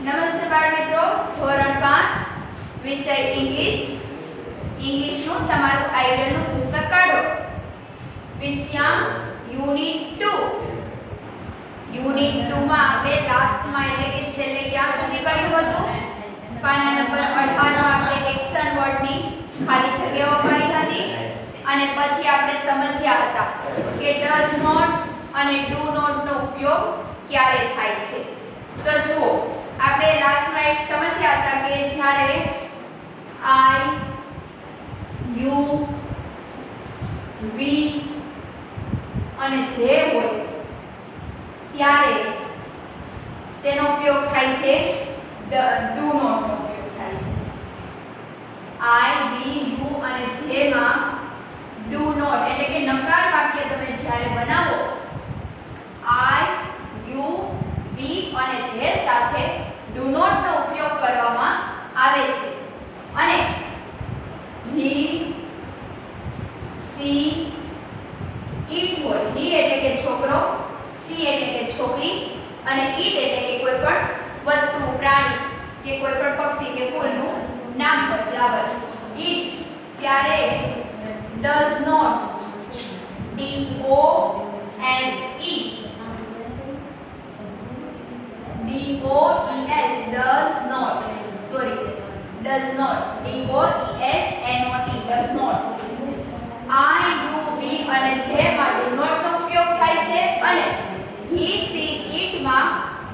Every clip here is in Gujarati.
નમસ્તે બાળ મિત્રો, ધોરણ 5 વિષય ઇંગ્લિશનું તમારું આઈડિયલનું પુસ્તક કાઢો. વિષયાંક યુનિટ 2 માં આપણે લાસ્ટમાં એટલે કે છેલ્લે ક્યાં સુધી કર્યું હતું? પાના નંબર 18 માં આપણે એક્શન વર્ડની ખાલી જગ્યાઓ કરી હતી અને પછી આપણે સમજ્યા હતા કે ડઝ નોટ અને ડુ નોટ નો ઉપયોગ ક્યારે થાય છે. તો જુઓ, આપણે લાસ્ટમાં એક સમજ્યા હતા કે જ્યારે આઈ, યુ, વી અને ધે હોય ત્યારે શેનો ઉપયોગ થાય છે? ડુ નોટ નો ઉપયોગ થાય છે. આઈ, વી, યુ અને ધે માં ડુ નોટ એટલે કે નકાર વાક્ય તમે જ્યારે બનાવો, આઈ, યુ, વી અને ધે સાથે ડુ નોટ નો ઉપયોગ કરવામાં આવે છે. અને હી, સી, ઈટ હોય, હી એટલે કે છોકરો, સી એટલે કે છોકરી અને ઈટ એટલે કે કોઈ પણ વસ્તુ, પ્રાણી કે કોઈ પણ પક્ષી કે ફૂલનું નામ હોય, ફ્લાવર. ઈટ ત્યારે does not, D O E S, D-O-E-S, does not, sorry, does not, D-O-E-S-N-O-T, does not. I, you, we અને they માં do not નો ઉપયોગ થાય છે અને he, she, it માં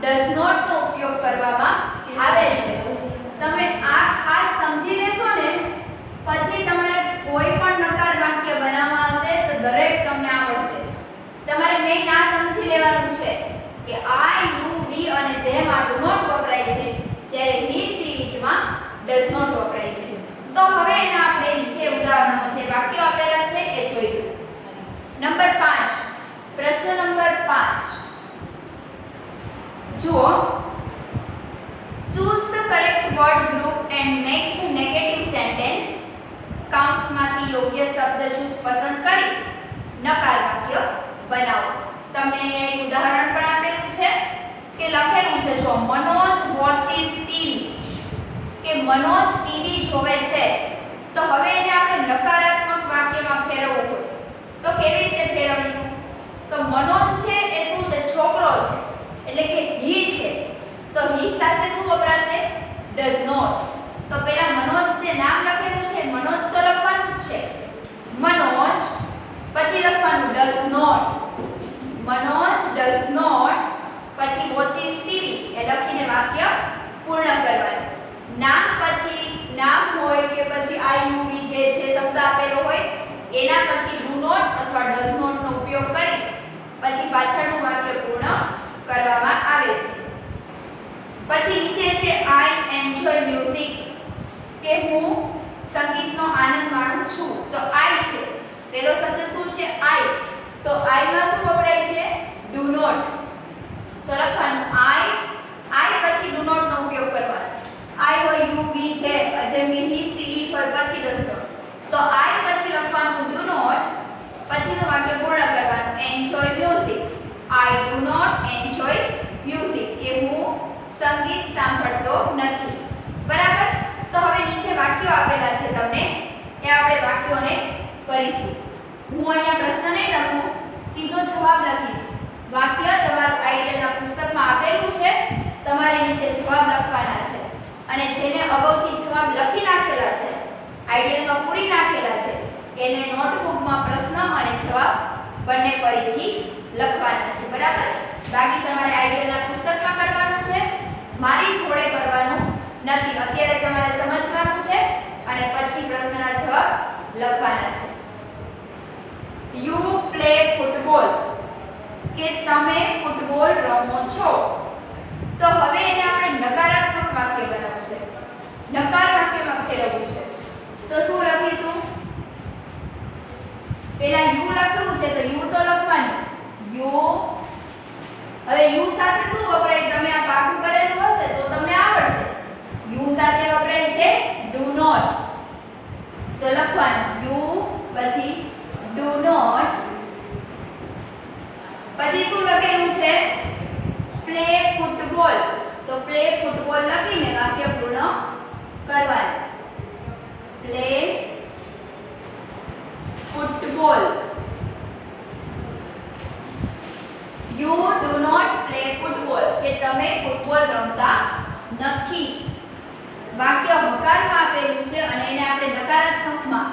does not નો ઉપયોગ કરવામાં આવે છે. તમે આ ખાસ સમજી લેશો ને, પછી તમારે કોઈ પણ નકાર વાક્ય બનાવવા હશે તો દરેક તમને આવડશે. તમારે મેં ના સમજી લેવાનું છે કે I, you, we અને they માં do not વપરાય છે, જ્યારે he, she, it માં does not વપરાય છે. તો હવે એના આપણે નીચે ઉદાહરણો છે, વાક્યો આપેલા છે એ જોઈશું. નંબર 5, પ્રશ્ન નંબર 5 જુઓ. choose the correct word group and make the negative sentence. કૌંસમાંથી યોગ્ય શબ્દ જૂથ પસંદ કરી નકાર વાક્ય બનાવો. તમને એક ઉદાહરણ પણ આપેલું છે કે લખેલું છે, જો મનોજ વોચિસ ટીવી, કે મનોજ ટીવી જોવે છે. તો હવે એને આપણે નકારાત્મક વાક્યમાં ફેરવવું હોય તો કેવી રીતે ફેરવીશું? તો મનોજ છે એ શું છે? છોકરો છે, એટલે કે હી છે. તો હી સાથે શું વપરાશે? Does not. તો પહેલા મનોજ જે નામ લખેલું છે, મનોજ તો લખવાનું જ છે, મનોજ, પછી લખવાનું does not, Manoj does not, પછી વોચિસ ટીવી એ લખીને વાક્ય પૂર્ણ કરવાનું. નામ પછી નામ હોય કે પછી આઈ, યુ, વી, ધે જે શબ્દ આપેલો હોય એના પછી ડુ નોટ અથવા ડઝ નોટ નો ઉપયોગ કરી પછી પાછળનું વાક્ય પૂર્ણ કરવામાં આવે છે. પછી નીચે છે આઈ એન્જોય મ્યુઝિક, કે હું સંગીતનો આનંદ માણું છું. તો આઈ છે, પહેલો શબ્દ શું છે? આઈ. તો આઈ માં શું વપરાય છે? Do not. તો લખવાનું આઈ પછી ડુ નોટ નો ઉપયોગ કરવાનો. આઈ હોય, યુ, વી, ધે, જેમ કે હી, સી, ઈટ હોય પછી ડઝ નોટ. તો આઈ પછી લખવાનું ડુ નોટ, પછીનું વાક્ય પૂર્ણ કરવાનું enjoy music. I do not enjoy music, કે હું સંગીત સાંભળતો નથી. બરાબર? તો હવે નીચે વાક્યો આપેલા છે તમને, એ આપણે વાક્યોને કરીશું. હું અહીંયા પ્રશ્ન નહીં લખું, સીધો જવાબ લખીશ. વાક્ય તમારું આઈડિયલના પુસ્તકમાં આપેલું છે, તમારે નીચે જવાબ લખવાના છે અને જેને અગાઉથી જવાબ લખી નાખેલા છે, આઈડિયલમાં પૂરી નાખેલા છે, એને નોટબુકમાં પ્રશ્ન અને જવાબ બંને ફરીથી લખવાના છે. બરાબર? બાકી તમારે આઈડિયલના પુસ્તકમાં કરવાનું છે, મારી જોડે કરવાનું નથી. અત્યારે તમારે સમજવાનું છે અને પછી પ્રશ્નના જવાબ લખવાના છે. યુ પ્લે ફૂટબોલ, કે તમે ફૂટબોલ રમો છો. તો હવે એને આપણે નકારાત્મક વાક્ય બનાવવું છે, નકાર વાક્યમાં ફેરવવું છે. તો શું લખીશું? પહેલા યુ લખવું છે તો યુ તો લખવાનું યુ. હવે યુ સાથે શું વપરાય? તમે આ પાકું કરેલું હશે તો તમને આવડશે. યુ સાથે વપરાય છે ડુ નોટ. તો લખવાનું યુ પછી ડુ નોટ, પછી શું લખેલું છે? Play football. તો પ્લે ફૂટબોલ કરવાનું. Play football. You do not play football, કે તમે ફૂટબોલ રમતા નથી. વાક્ય હકારમાં આપેલું છે અને એને આપણે નકારાત્મકમાં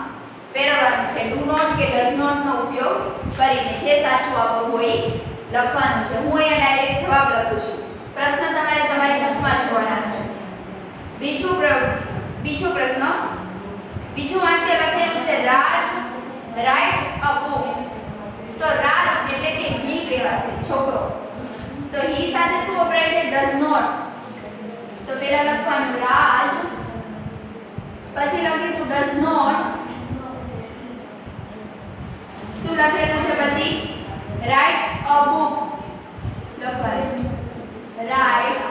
ફેરવવાનું છે. ડુ નોટ કે ડઝ નોટ નો ઉપયોગ કરીને જે સાચું આવતું હોય લખવાનું છે. હું અહીંયા ડાયરેક્ટ જવાબ લખું છું. પ્રશ્ન તમારે તમારી બુકમાં જોવાના છે. બીજો પ્રશ્ન, બીજું વાક્ય લખેલું છે રાજ રાઇટ્સ અ બુક. તો રાજ એટલે કે હી કહેવાશે, છોકરો. તો હી સાથે શું વપરાય છે? Does not. તો પહેલા લખવાનું રાજ, પછી લખીશું ડઝ નોટ. શું લખેલું છે પછી? રાઇટ્સ અ બુક લખવાનું. Writes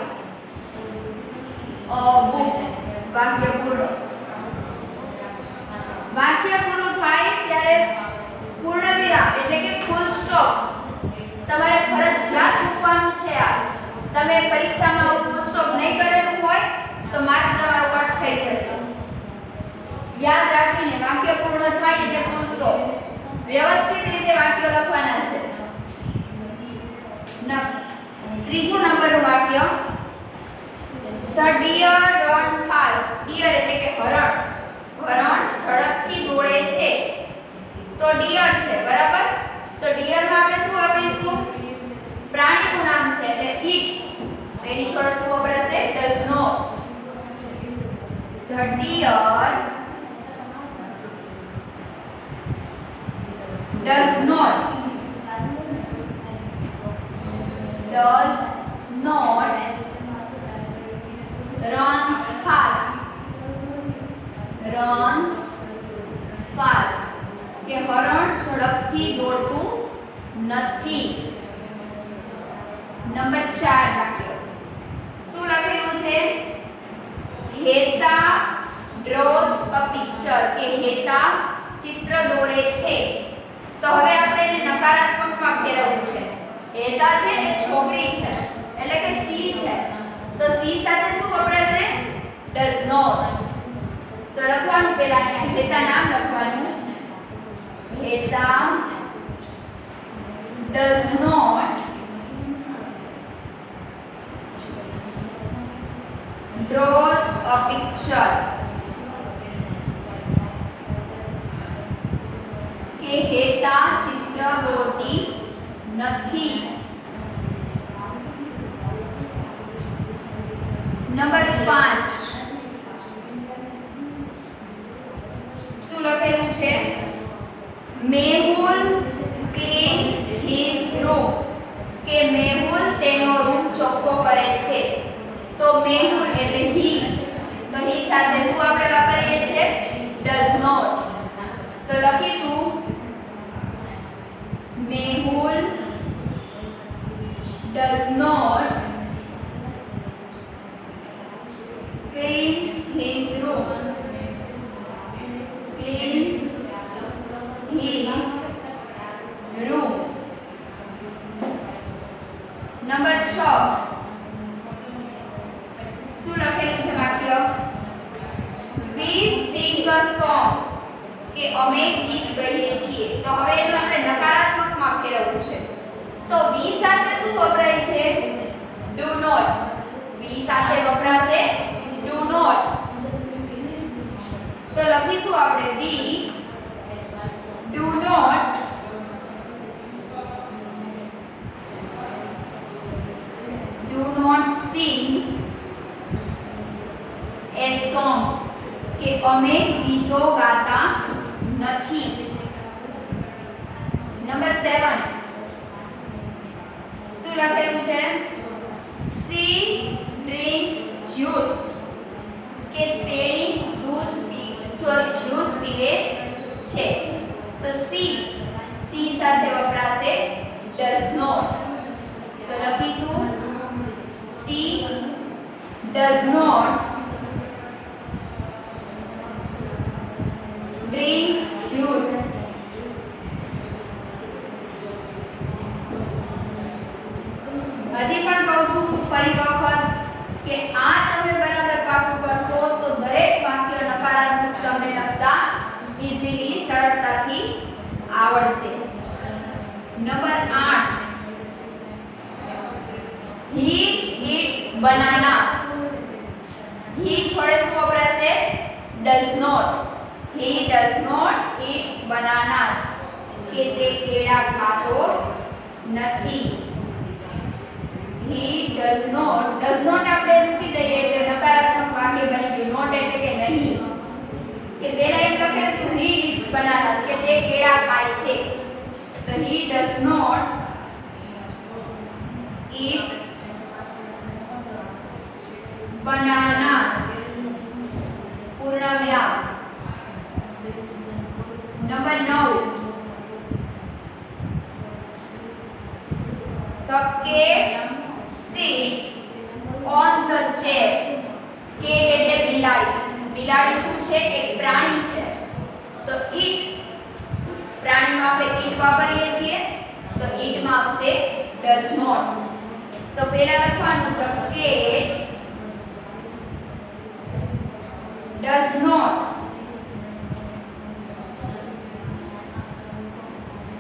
a book. વાક્ય પૂર્ણ. વાક્ય પૂરું થાય ત્યારે પૂર્ણ વિરામ એટલે કે ફૂલ સ્ટોપ તમારે ફરજિયાત મૂકવાનું છે. આ તમે પરીક્ષામાં ફૂલ સ્ટોપ નહીં કરેલું હોય તો માર્ક તમારો કટ થઈ જશે. યાદ રાખીને વાક્ય પૂર્ણ થાય એટલે ફૂલ સ્ટોપ. વ્યવસ્થિત રીતે વાક્ય લખવાના છે. ત્રીજો નંબરનું વાક્ય, the deer run fast. Deer એટલે કે હરણ. હરણ ઝડપથી દોડે છે. તો ડિયર છે, બરાબર. તો ડિયર માં આપણે શું વાપરીશું? પ્રાણીનું નામ છે એટલે ઇટ. તો એની જોડે શું વપરાશે? Does not. The deer does not runs fast. કે હરણ ઝડપથી દોડતું નથી. નંબર 4 વાક્ય શું લખેલું છે? હેતા draws a picture, કે હેતા ચિત્ર દોરે છે. તો હવે આપણે એને નકારાત્મકમાં ફેરવવું છે. હેતા છે એ છોકરી છે એટલે કે સી છે. તો સી સાથે શું વપરાશે? Does not. તો લખવાનું પહેલા અહીંયા હેતા નામ લખવાનું. હેતા does not draws a picture, કે હેતા ચિત્ર દોરતી નથી. નંબર 5 શું લખેલું છે? મેહુલ ક્લીન્સ હિઝ રૂમ, કે મેહુલ તેનો રૂમ ચોખ્ખો કરે છે. તો મેહુલ એટલે હી. તો હી સાથે શું આપણે વાપરીએ છીએ? Does not. તો લખીશું Mehul does not cleans his room. Cleans his room. નંબર 6 શું લખેલું છે વાક્ય? We sing a song, કે અમે ગીત ગાઈએ છીએ. તો હવે એનું આપણે નકારાત્મકમાં ફેરવવું છે. તો વી સાથે શું વપરાય છે? Do not. વી સાથે વપરાશે ડુ નોટ. તો લખીશું આપણે we do not sing a song, કે અમે ગીતો ગાતા નથી. નંબર 7 શું લખેલું છે? she drinks juice, કે તેણી જ્યુસ પીવે છે. તો સી સાથે વપરાશે does not. તો લખીશું she does not drinks juice. હજી પણ કહું છું ફરી વખત કે આ તમે બરાબર પાકું કરશો તો દરેક bananas. He જોડે શું વપરાશે? does not. He does not eat bananas. કે તે કેળા ખાતો નથી. He does not આપણે મૂકી દઈએ એટલે નકારાત્મક વાક્ય બની ગયું. not એટલે કે નહીં. કે પહેલા એમ લખેલું હતું he eats bananas કે તે કેળા ખાય છે. તો he does not eat bananas. પૂર્ણ વિરામ. Number 9. The cat sit on the chair. cat એટલે બિલાડી. બિલાડી શું છે? એક પ્રાણી છે. તો ઈટ પ્રાણીમાં આપણે ઈટ વાપરીએ છીએ. તો ઈટમાં આવશે does not. તો પહેલા લખવાનું the cat does not.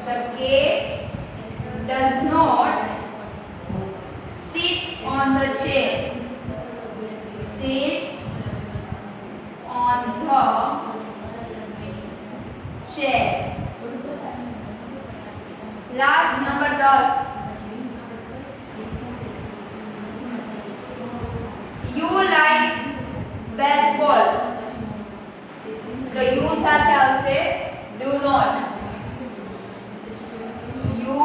The cat does not sits on the chair. Sits on the chair. Last number 10. You like baseball. તો you સાથે આવશે do not. You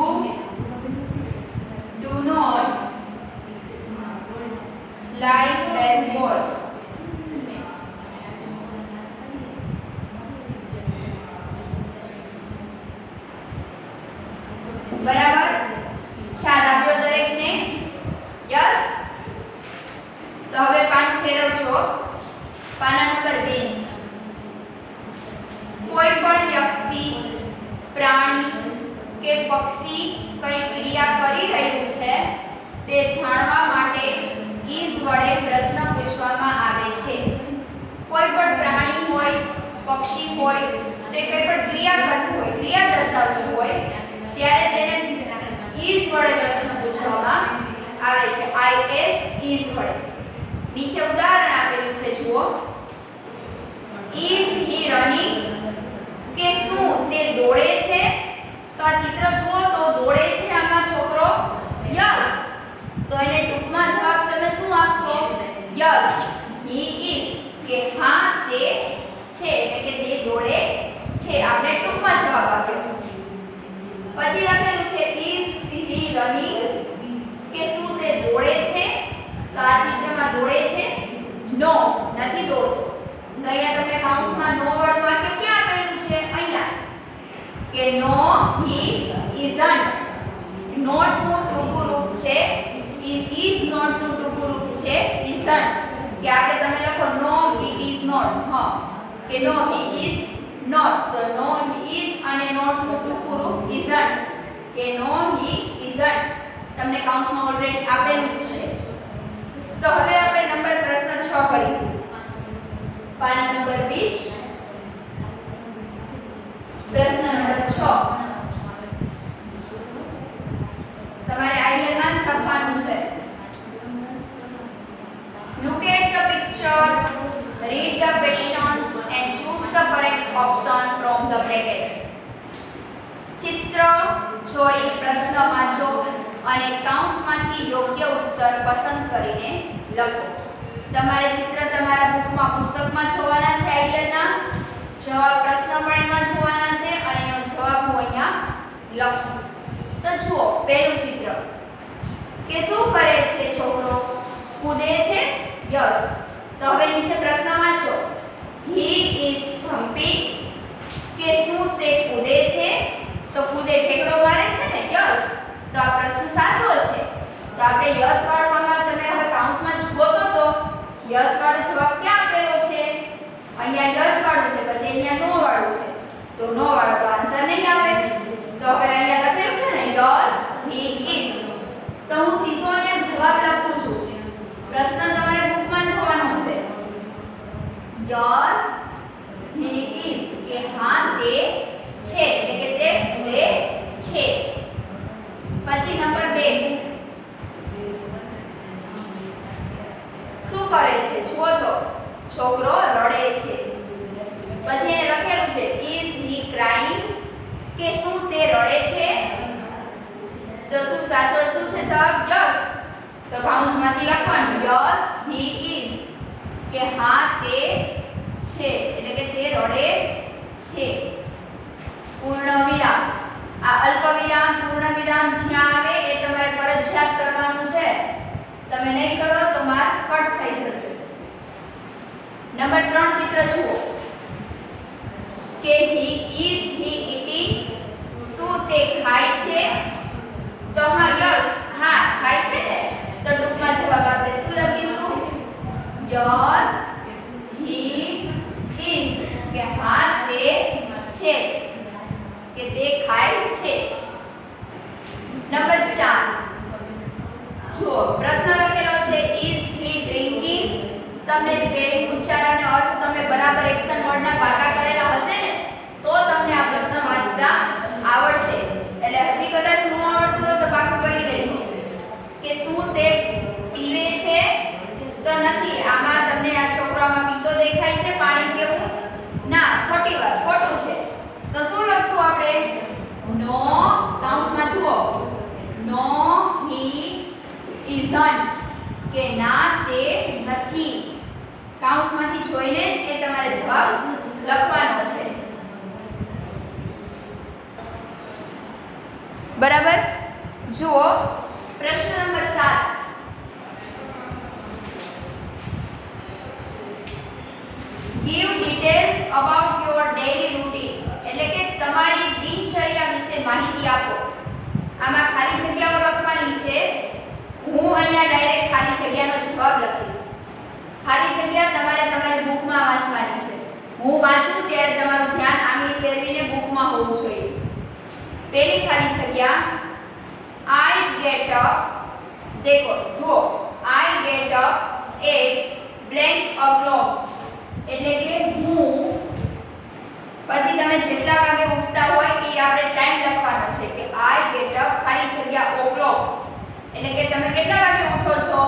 do not like baseball. બરાબર? ખ્યાલ આવ્યો દરેકને? યસ. તો હવે પાનું ફેરવજો. પાના નંબર 20. કોઈ પણ વ્યક્તિ, પ્રાણી કે પક્ષી કઈ ક્રિયા કરી રહ્યું છે તે જાણવા માટે is વડે પ્રશ્ન પૂછવામાં આવે છે. કોઈ પણ પ્રાણી હોય, પક્ષી હોય તે કઈ પણ ક્રિયા કરતું હોય, ક્રિયા દર્શાવતું હોય ત્યારે તેને is વડે પ્રશ્ન પૂછવામાં આવે છે. is વડે. નીચે ઉદાહરણ આપેલું છે જુઓ. is he running? કે શું તે દોડે છે? તો આ ચિત્ર જુઓ તો દોડે છે આમાં છોકરો? યસ. તો એને ટૂંકમાં જવાબ તમે શું આપશો? Yes he is. કે હા તે છે એટલે કે તે દોડે છે. આપણે ટૂંકમાં જવાબ આપ્યો. પછી લખેલું છે is he running? કે શું તે દોડે છે? તો આ ચિત્રમાં દોડે છે? નો, નથી દોડતો. તો અહીંયા તમને કાઉન્સમાં નો વાળું વાક્ય ક્યાં આપેલું છે? અહીંયા કે no he isn't. not નું ટૂંકું રૂપ છે is not નું ટૂંકું રૂપ છે isn't. કે આપણે તમે લખો no it is not. હા કે no he is not. તો no he is અને not નું ટૂંકું રૂપ isn't. કે no he isn't તમને કાઉન્સમાં ઓલરેડી આપેલું જ છે. તો હવે આપણે નંબર પ્રશ્ન 6 કરીશું. પાના નંબર 20. પ્રશ્ન નંબર 6. તમારે આઈડિયલમાં જ લખવાનું છે. Look at the pictures, read the questions and choose the correct option from the brackets. ચિત્ર જોઈ પ્રશ્ન વાંચો અને કૌંસમાંથી યોગ્ય ઉત્તર પસંદ કરીને લખો. તમારે ચિત્ર તમારા બુકમાં પુસ્તકમાં જોવાના છે આઈડિયલના. જવાબ પ્રશ્નમણીમાં જોવાના છે અને એનો જવાબ હું અહીંયા લખીશ. તો જુઓ પહેલું ચિત્ર કે શું કરે છે છોકરો? કૂદે છે? યસ. તો હવે નીચે પ્રશ્ન વાંચો. he is jumping. કે શું તે કૂદે છે? તો કૂદે ઠેકડો મારે છે ને? યસ. તો આ પ્રશ્ન સાચો છે. તો આપણે યસ વાળવામાં તમે હવે કાઉન્સમાં ગોતો તો યસ વાળો જવાબ ક્યાં આપેલો છે? અહીંયા યસ વાળું છે, પછી અહીંયા નો વાળું છે. તો નો વાળો તો આન્સર નહીં આવે. તો હવે અહીંયા લખેલું છે ને યસ he is. તો હું સીધો અહીંયા જવાબ લખું છું. પ્રશ્ન તમારે બુકમાં જોવાનો છે. યસ he is કે હા તે છે એટલે કે તે કૂદે છે. પછી નંબર 2. છોકરો રડે છે. પછી એને લખેલું છે ઇઝ હી ક્રાઇંગ, કે શું તે રડે છે? તો શું સાચો શું છે જવાબ? યસ. તો કૌંસમાંથી લખવાનું યસ હી ઇઝ, કે હા તે છે, એટલે કે તે રડે છે. પૂર્ણ વિરામ. આ અલ્પ વિરામ પૂર્ણ વિરામ જ્યાં આવે એ તમારે ફરજિયાત કરવાનું છે. તમે નહીં કરો તો માર્ક કટ થઈ જશે. નંબર 3 ચિત્ર જુઓ કે હી ઇઝ હી ઈટિંગ, શું તે ખાય છે? તો હા યસ, હા ખાય છે ને. તો ટૂંકમાં જવાબ આપણે શું લખીશું? યસ હી ઇઝ, કે હા તે છે, કે તે ખાય છે. નંબર 4 જુઓ, પ્રશ્ન લખેલો છે ઇઝ હી ડ્રિંકિંગ. તમને સ્પેલિંગ, ઉચ્ચારણ અને અર્થ તમે બરાબર એક્શન વર્ડના પાકા કરેલા હશે ને તો તમને આ પ્રશ્ન વાંચતા આવડશે. એટલે હજી કદાચ ન આવડતું હોય તો પાકું કરી લેજો કે શું તે પીવે છે? તો નથી. આમાં તમને આ છોકરામાં પીતો દેખાય છે પાણી કેવું? ના, ખોટી વાત, ખોટું છે. તો શું લખશું આપણે? નો, કૌંસમાં જુઓ, નો હી ઇઝન્ટ, કે ના તે નથી. કૌંસમાંથી જોઈને જ એ તમારે જવાબ લખવાનો છે. બરાબર? જુઓ પ્રશ્ન number 7. Give details about your daily routine. એટલે કે તમારી દિનચર્યા વિશે માહિતી આપો. આમાં ખાલી જગ્યાઓ લખવાની છે. હું અહીંયા ડાયરેક્ટ ખાલી જગ્યાનો જવાબ લખીશ. ખાલી જગ્યા તમારે તમારી બુકમાં વાંચવાની છે. હું વાંચું ત્યારે તમારું ધ્યાન આંગળી ફેરવીને બુકમાં હોવું જોઈએ. પહેલી ખાલી જગ્યા I get up. देखो જો I get up at blank o'clock, એટલે કે હું, પછી તમે જેટલા વાગે ઉઠતા હોય એ આપણે ટાઈમ લખવાનો છે કે I get up ખાલી જગ્યા o'clock, એટલે કે તમે કેટલા વાગે ઉઠો છો?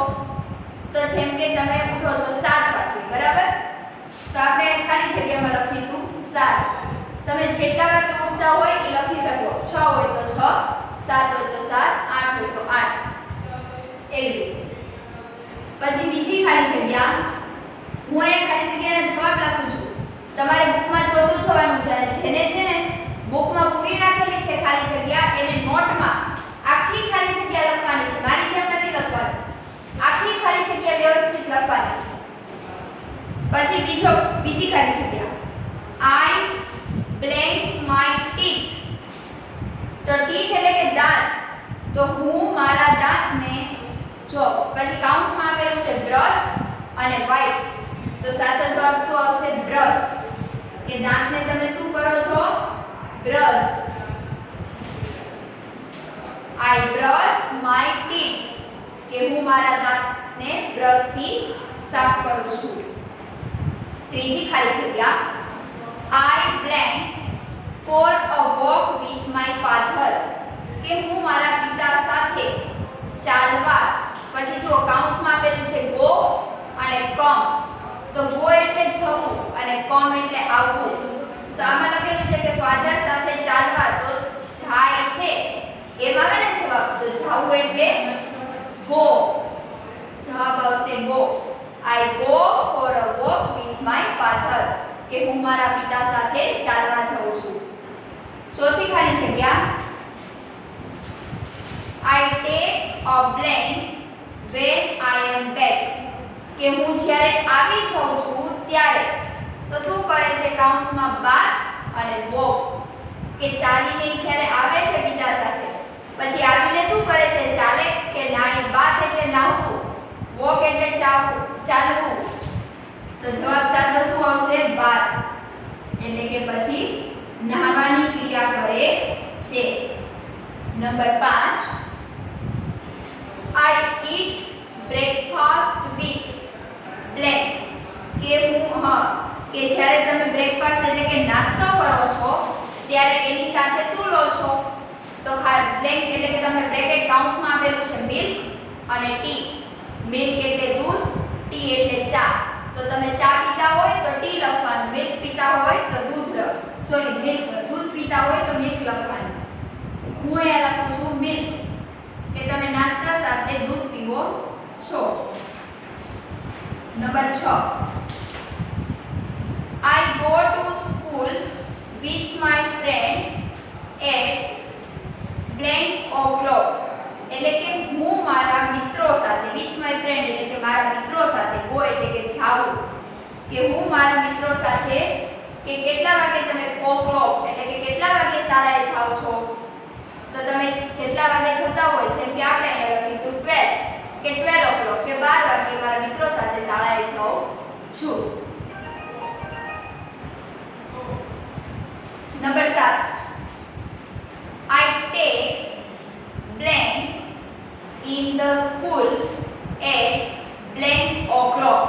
તો જેમ કે તમે ઉઠો છો 7 વાગે, બરાબર? તો આપણે ખાલી જગ્યામાં લખીશું 7. તમે જેટલા વાગે ઉઠતા હોય એ લખી શકો. 6 હોય તો 6, 7 હોય તો 7, 8 હોય તો 8. એવી રીતે. પછી બીજી ખાલી જગ્યા, હું એ ખાલી જગ્યાના જવાબ લખું છું. તમારે બુકમાં જોતું જવાનું છે અને જેને છે ને બુકમાં પૂરી રાખેલી છે ખાલી જગ્યા એને નોટમાં આખી ખાલી જગ્યા લખવાની છે. મારી જેમ નથી લખવાની. આખી ખાલી જગ્યા વ્યવસ્થિત લખવાની છે. પછી બીજી ખાલી જગ્યા I blank my teeth. તો teeth એટલે કે દાંત. તો હું મારા દાંતને જો, પછી કૌંસમાં આપેલું છે બ્રશ અને વાઇપ. તો સાચો જવાબ શું આવશે? બ્રશ, કે દાંતને તમે શું કરો છો? Brush. I brush my teeth, કે હું મારા દાંતને બ્રશથી સાફ કરું છું. ત્રીજી ખાલી જગ્યા I blank for a walk with my father, કે હું મારા પિતા સાથે ચાલવા. પછી જો કૌંસમાં આપેલું છે ગો અને કમ. તો ગો એટલે જવું અને કમ એટલે આવવું. તો આમાં લખેલું છે કે ફાધર સાથે ચાલવા, તો જાય છે એમ આવે ને જવાબ. તો જાવું એટલે ગો, જવાબ આવશે go. I go for a walk with my father, કે હું મારા પિતા સાથે ચાલવા જાઉં છું. ચોથી ખાલી જગ્યા I take a blank when I am back, કે હું જ્યારે આવી જાઉં છું ત્યારે. તો શું કરે છે કૌંસમાં? બાથ અને વોક, કે ચાલીને જ્યારે આવે છે પિતા સાથે, પછી આવીને શું કરે છે? ચાલે કે નાય. બાથ એટલે નાહવું, વોક એટલે ચાલવું. તો જવાબ સાચો શું આવશે? બાથ, એટલે કે પછી નહાવાની ક્રિયા કરે છે. Number 5 I eat breakfast with blank, કે હું કે જ્યારે તમે બ્રેકફાસ્ટ એટલે કે નાસ્તો કરો છો ત્યારે એની સાથે શું લો છો? તો બ્લેન્ક એટલે કે તમે બ્રેકેટ કૌંસમાં આપેલું છે મિલ્ક અને ટી. મિલ્ક એટલે દૂધ, ટી એટલે ચા. તો તમે ચા પીતા હોય તો ટી લખવાનું, મિલ્ક પીતા હોય તો દૂધ પીતા હોય તો મિલ્ક લખવાનું. હું અહીંયા લખું છું મિલ્ક કે તમે નાસ્તા સાથે દૂધ પીવો છો. Number 6, I go to school with my friends at blank o'clock. એટલે કે હું મારા મિત્રો સાથે, with my friend એટલે કે મારા મિત્રો સાથે, go એટલે કે જાવું, કે હું મારા મિત્રો સાથે કે કેટલા વાગે તમે o'clock એટલે કે કેટલા વાગે શાળાએ જાઓ છો. તો તમે જેટલા વાગે જતા હોય, જેમ કે આપણે અહીંયા લખીશું 12 કે 12 o'clock કે 12 વાગે મારા મિત્રો સાથે શાળાએ જાઉં છું. Number 7, I take blank in the school at blank o'clock.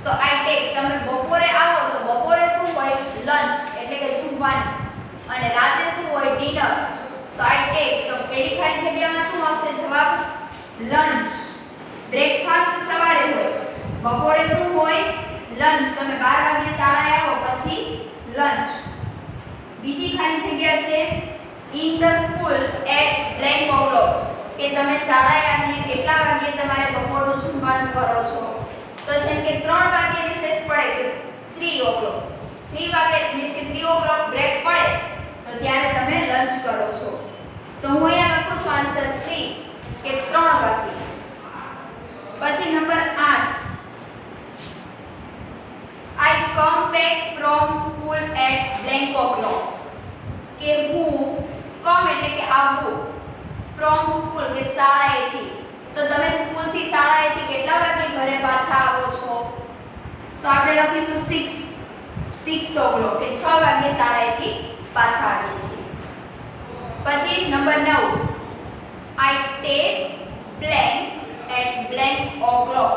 તો I take તમે બપોરે આવો તો બપોરે શું હોય? લંચ એટલે કે જમવાનું, અને રાતે શું હોય? ડિનર. તો I take તો પેલી ખાલી જગ્યામાં શું આવશે જવાબ? લંચ. બ્રેકફાસ્ટ સવારે હોય, બપોરે શું હોય? લંચ. તમે 12 વાગે શાળાએ આવો પછી લંચ. બીજી ખાલી જગ્યા છે in the school at blank o'clock કે તમે શાળાએ આવીને કેટલા વાગે તમારે બપોરનું જમવાનું કરો છો. તો જેમ કે 3 વાગે રિસેસ પડે કે 3 o'clock, 3 વાગે મીન્સ કે 3 o'clock બ્રેક પડે તો ત્યારે તમે લંચ કરો છો. તો હું અહીંયા લખું છું આન્સર 3 કે 3 વાગે. પછી number 8, I come back from school at blank o'clock કે હું કમ એટલે કે આવવું, ફ્રોમ સ્કૂલ કે શાળાએથી, તો તમે સ્કૂલથી શાળાએથી કેટલા વાગે ઘરે પાછા આવો છો? તો આપણે લખીશું 6 o'clock કે 6 વાગે શાળાએથી પાછા આવીએ છીએ. પછી number 9, I take blank at blank o'clock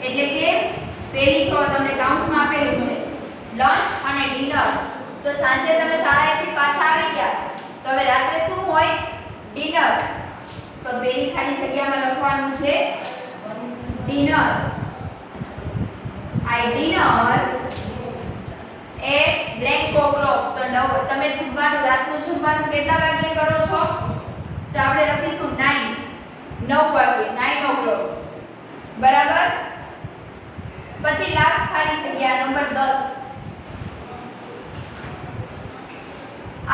એટલે કે પેલી જો તમને કાઉન્સમાં આપેલું છે લંચ અને ડિનર. તો સાંજે તમે શાળાએથી પાછા આવી ગયા તો હવે રાત્રે શું હોય? ડિનર. તો પેલી ખાલી જગ્યામાં લખવાનું છે dinner. I dinner at blank o'clock. તો તમે જમવાનું, રાતનું જમવાનું કેટલા વાગે કરો છો? તો આપણે લખીશું 9 વાગે, 9 o'clock. બરાબર. પછી લાસ્ટ ખાલી જગ્યા number 10,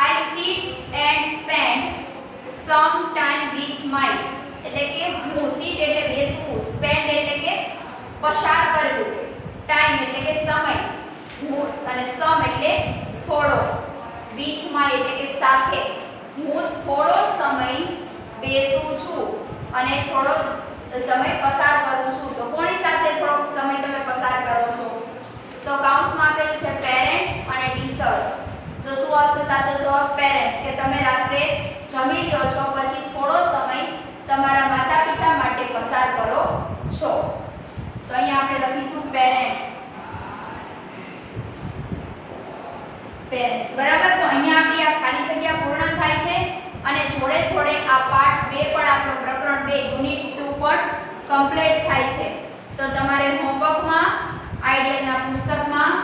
I sit and spend some time with my એટલે કે હું sit એટલે બેસવું, spend એટલે કે પસાર કરવું, time એટલે કે સમય, હું અને some એટલે થોડો, with my એટલે કે સાથે. હું થોડો સમય બેસું છું અને થોડો સમય પસાર કરું છું. તો કોની સાથે થોડોક સમય તમે પસાર કરો છો? તો કાઉન્સમાં આપેલું છે પેરેન્ટ્સ અને ટીચર્સ. તો શું આવશે સાચો જવાબ? પેરેન્ટ્સ કે તમે રાત્રે જમી લો છો પછી થોડો સમય તમારા માતા પિતા માટે પસાર કરો છો. તો અહીંયા આપણે લખીશું પેરેન્ટ્સ. બરાબર. તો અહીંયા આપણી આ ખાલી જગ્યા પૂર્ણ થાય છે અને જોડે જોડે આ પાર્ટ 2 પણ આપણો પ્રકરણ 2 યુનિટ 2 પણ કમ્પ્લીટ થાય છે. તો તમારે હોમવર્કમાં આઈડિયલના પુસ્તકમાં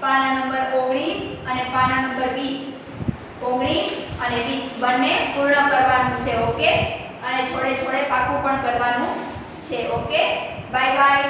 પાના નંબર 19 અને પાના નંબર 19 અને 20 બંને પૂર્ણ કરવાનું છે. ઓકે. અને જોડે જોડે પાકું પણ કરવાનું છે. ઓકે. Bye bye.